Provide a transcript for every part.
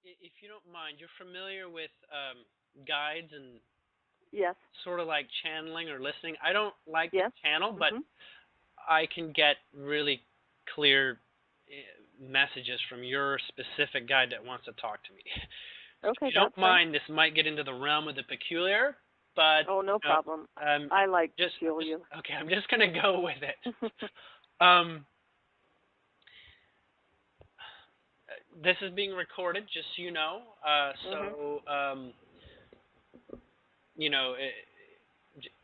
if you don't mind, you're familiar with guides and Yes. sort of like channeling or listening. I don't like to Yes. channel, but Mhm. I can get really clear messages from your specific guide that wants to talk to me. So if Okay, you don't that's fine. mind, this might get into the realm of the peculiar, but Oh, no you know, problem. I like I'm just peculiar. okay. I'm just gonna go with it. Um, this is being recorded, just so you know. Mhm. You know,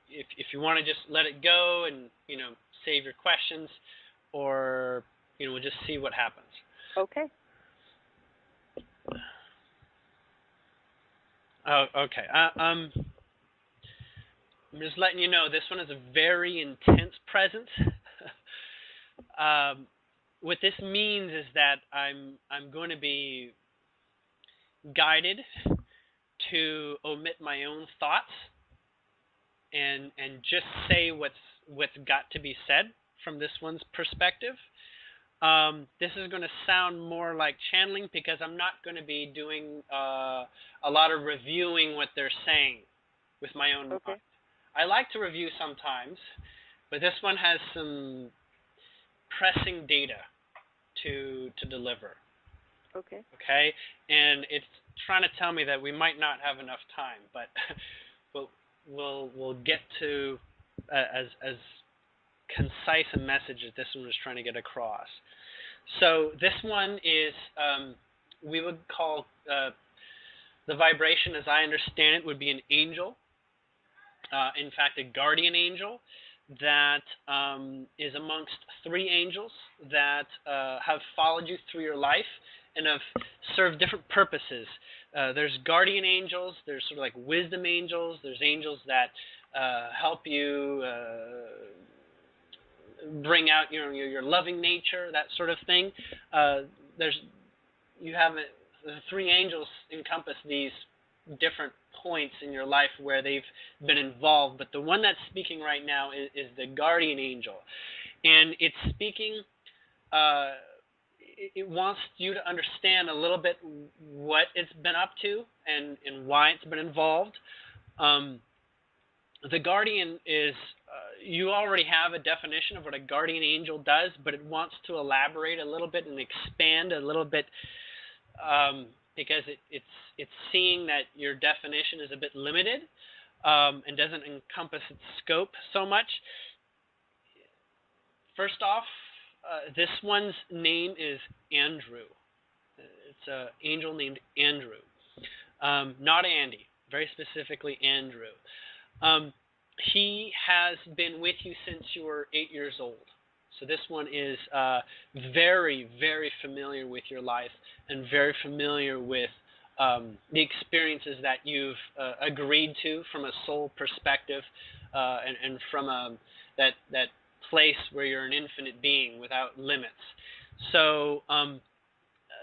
if you want to just let it go and save your questions, or we'll just see what happens. Okay. Oh, okay. I'm just letting you know this one is a very intense presence. What this means is that I'm going to be guided to omit my own thoughts and just say what's got to be said from this one's perspective. This is going to sound more like channeling because I'm not going to be doing a lot of reviewing what they're saying with my own mind. Okay. I like to review sometimes, but this one has some pressing data to deliver. Okay. Okay, and it's trying to tell me that we might not have enough time, but we'll get to as concise a message that this one was trying to get across. So this one is we would call the vibration, as I understand it, would be an angel. In fact, a guardian angel that is amongst three angels that have followed you through your life and have served different purposes. There's guardian angels, there's sort of like wisdom angels, there's angels that help you bring out your loving nature, that sort of thing. There's you have the three angels encompass these different points in your life where they've been involved, but the one that's speaking right now is the guardian angel, and it's speaking. Uh, it wants you to understand a little bit what it's been up to and why it's been involved. Um, the guardian is you already have a definition of what a guardian angel does, but it wants to elaborate a little bit and expand a little bit because it's seeing that your definition is a bit limited and doesn't encompass its scope so much. First off, this one's name is Andrew. It's an angel named Andrew, not Andy. Very specifically, Andrew. He has been with you since you were 8 years old. So this one is very, very familiar with your life and very familiar with the experiences that you've agreed to from a soul perspective and from that place where you're an infinite being without limits. So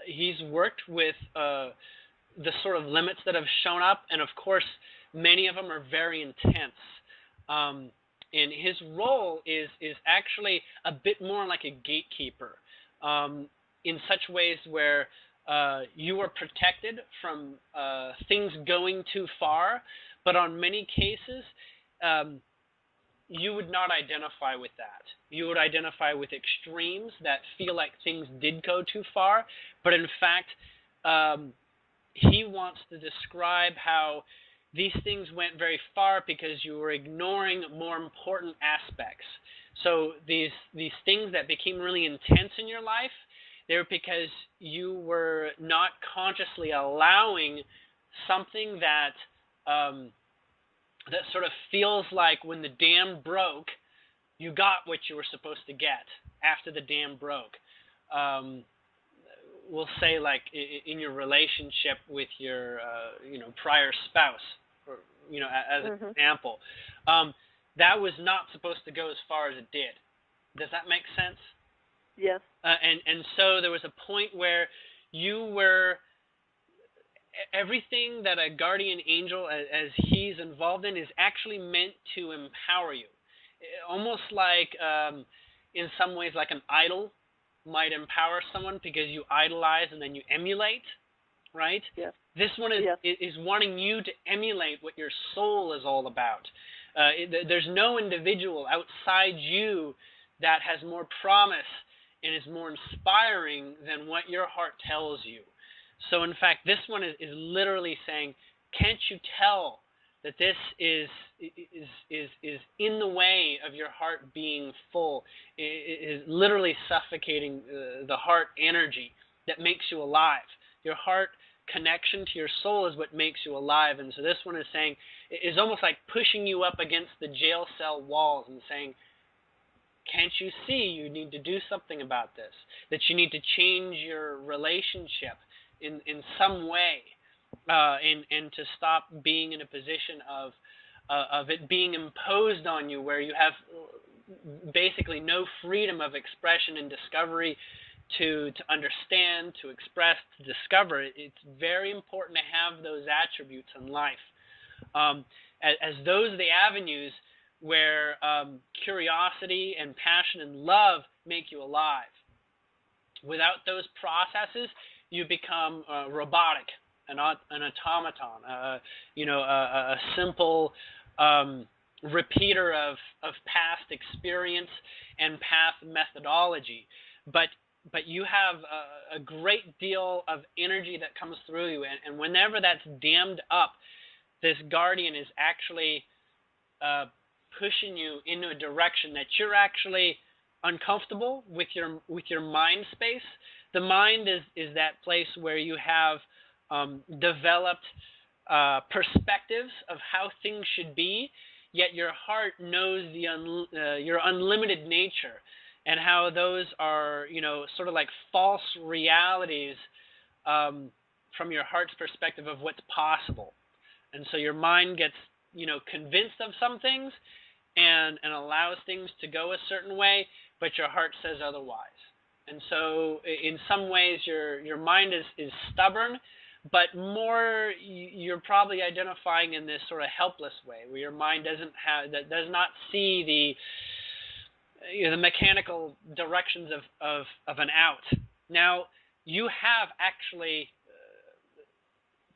he's worked with the sort of limits that have shown up, and of course, many of them are very intense. And his role is actually a bit more like a gatekeeper, in such ways where you are protected from things going too far, but on many cases, you would not identify with that. You would identify with extremes that feel like things did go too far, but in fact, he wants to describe how these things went very far because you were ignoring more important aspects. So these things that became really intense in your life, they were because you were not consciously allowing something that that sort of feels like when the dam broke, you got what you were supposed to get after the dam broke. We'll say like in your relationship with your prior spouse, or as an Mhm. example, that was not supposed to go as far as it did. Does that make sense? Yes. And so there was a point where you were everything that a guardian angel, as he's involved in, is actually meant to empower you. Almost like, in some ways, like an idol might empower someone because you idolize and then you emulate. right? Yes. This one is, Yes. is wanting you to emulate what your soul is all about. There's no individual outside you that has more promise and is more inspiring than what your heart tells you. So in fact, this one is literally saying, can't you tell that this is in the way of your heart being full? It is literally suffocating the heart energy that makes you alive. Your heart connection to your soul is what makes you alive. And so this one is saying, is almost like pushing you up against the jail cell walls and saying, can't you see you need to do something about this? That you need to change your relationship in some way, and to stop being in a position of it being imposed on you, where you have basically no freedom of expression and discovery to understand, to express, to discover. It's very important to have those attributes in life, as those are the avenues where curiosity and passion and love make you alive. Without those processes, you become robotic, an automaton, a simple repeater of past experience and past methodology. But you have a great deal of energy that comes through you, and whenever that's dammed up, this guardian is actually pushing you into a direction that you're actually uncomfortable with your mind space. The mind is that place where you have developed perspectives of how things should be, yet your heart knows your unlimited nature, and how those are, sort of like false realities from your heart's perspective of what's possible. And so your mind gets, convinced of some things and allows things to go a certain way, but your heart says otherwise. And so in some ways your mind is stubborn, but more you're probably identifying in this sort of helpless way, where your mind does not see the mechanical directions of an out. Now, you have actually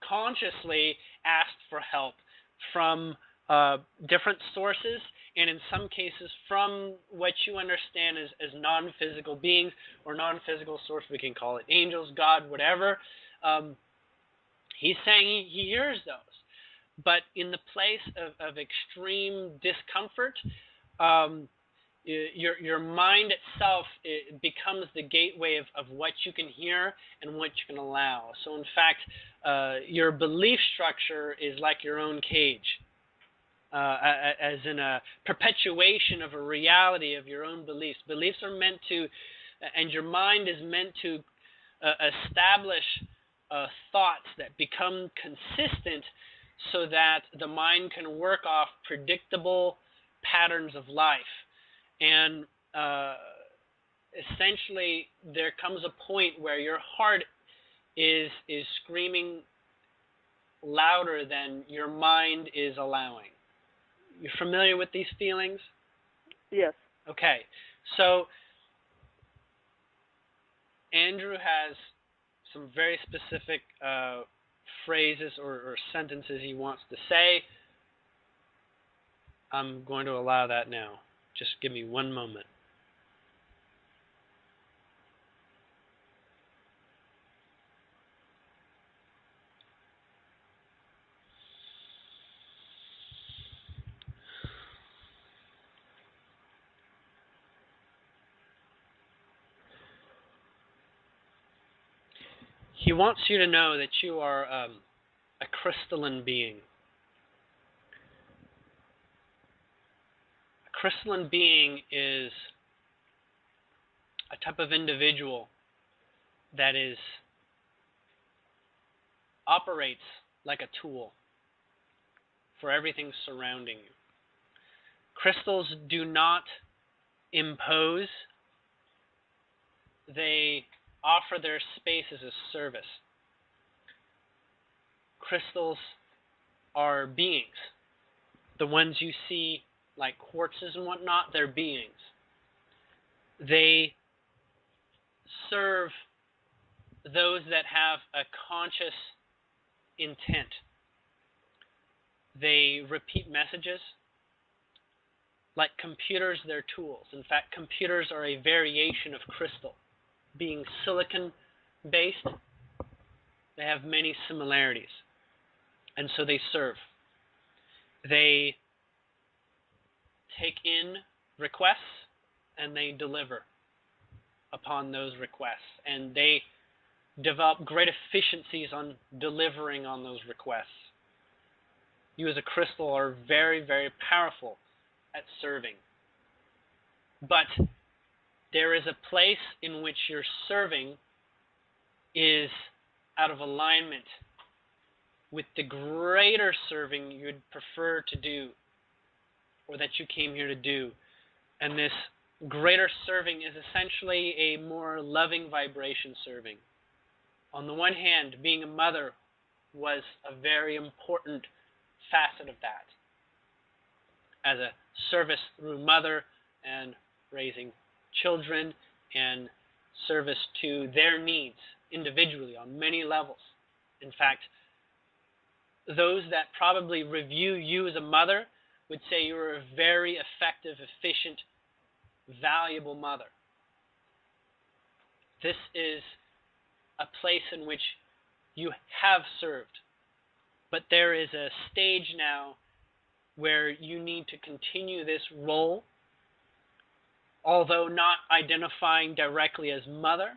consciously asked for help from different sources, and in some cases from what you understand as non-physical beings or non-physical source. We can call it angels, God, whatever. He's saying he hears those. But in the place of extreme discomfort, your mind itself, it becomes the gateway of what you can hear and what you can allow. So in fact, your belief structure is like your own cage, as in a perpetuation of a reality of your own beliefs. Beliefs are meant to, and your mind is meant to establish thoughts that become consistent, so that the mind can work off predictable patterns of life. And essentially, there comes a point where your heart is screaming louder than your mind is allowing. You're familiar with these feelings? Yes. Okay. So Andrew has some very specific phrases or sentences he wants to say. I'm going to allow that now. Just give me one moment. He wants you to know that you are a crystalline being. A crystalline being is a type of individual that operates like a tool for everything surrounding you. Crystals do not impose. They offer their space as a service. Crystals are beings. The ones you see, like quartzes and whatnot, they're beings. They serve those that have a conscious intent. They repeat messages. Like computers, they're tools. In fact, computers are a variation of crystal. Being silicon-based, they have many similarities. And so they serve. They take in requests and they deliver upon those requests. And they develop great efficiencies on delivering on those requests. You as a crystal are very, very powerful at serving. But there is a place in which your serving is out of alignment with the greater serving you'd prefer to do, or that you came here to do. And this greater serving is essentially a more loving vibration serving. On the one hand, being a mother was a very important facet of that. As a service through mother and raising children and service to their needs individually on many levels. In fact, those that probably review you as a mother would say you are a very effective, efficient, valuable mother. This is a place in which you have served. But there is a stage now where you need to continue this role, although not identifying directly as mother.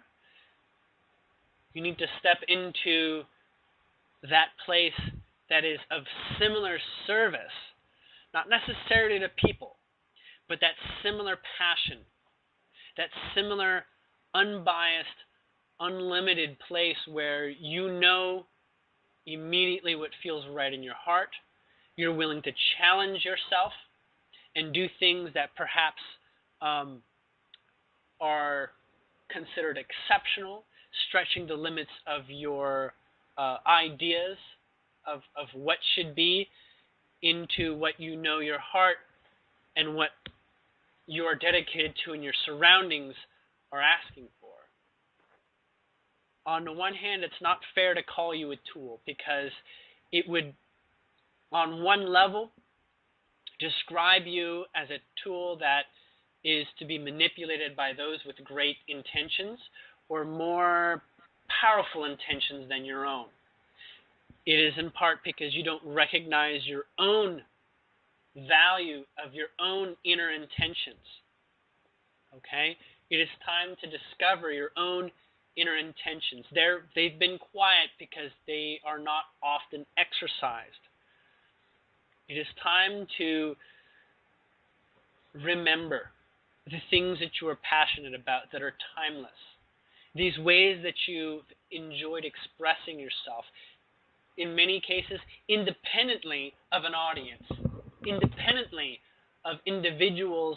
You need to step into that place that is of similar service, not necessarily to people, but that similar passion, that similar unbiased, unlimited place where you know immediately what feels right in your heart. You're willing to challenge yourself and do things that perhaps are considered exceptional, stretching the limits of your ideas of what should be into what you know your heart and what you are dedicated to and your surroundings are asking for. On the one hand, it's not fair to call you a tool because it would, on one level, describe you as a tool that is to be manipulated by those with great intentions or more powerful intentions than your own. It is in part because you don't recognize your own value of your own inner intentions. Okay? It is time to discover your own inner intentions. They've been quiet because they are not often exercised. It is time to remember the things that you are passionate about that are timeless. These ways that you've enjoyed expressing yourself, in many cases, independently of an audience, independently of individuals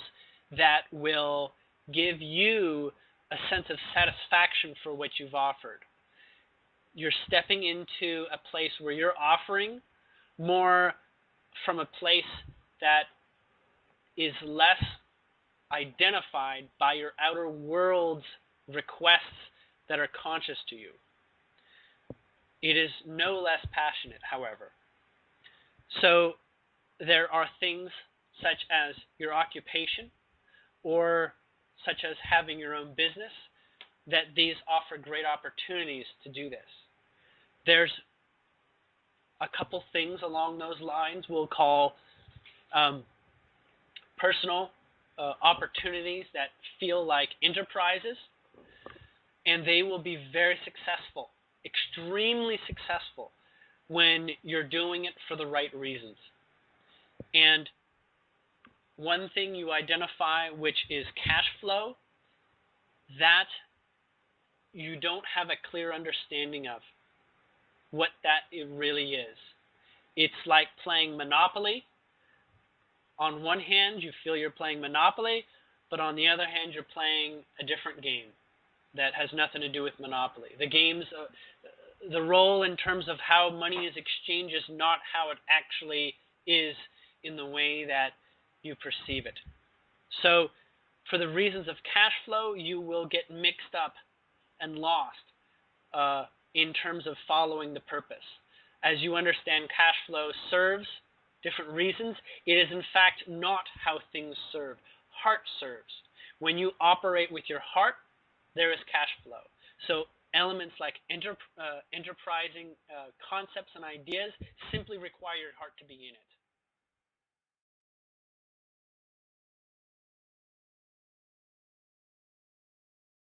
that will give you a sense of satisfaction for what you've offered. You're stepping into a place where you're offering more from a place that is less identified by your outer world's requests that are conscious to you. It is no less passionate, however. So there are things such as your occupation or such as having your own business that these offer great opportunities to do this. There's a couple things along those lines we'll call personal opportunities that feel like enterprises, and they will be very successful, extremely successful, when you're doing it for the right reasons. And one thing you identify, which is cash flow, that you don't have a clear understanding of what that it really is. It's like playing Monopoly. On one hand, you feel you're playing Monopoly, but on the other hand, you're playing a different game that has nothing to do with Monopoly. The games, the role in terms of how money is exchanged is not how it actually is in the way that you perceive it. So for the reasons of cash flow, you will get mixed up and lost in terms of following the purpose. As you understand, cash flow serves different reasons. It is in fact not how things serve. Heart serves. When you operate with your heart, there is cash flow. So elements like enterprising concepts and ideas simply require your heart to be in it.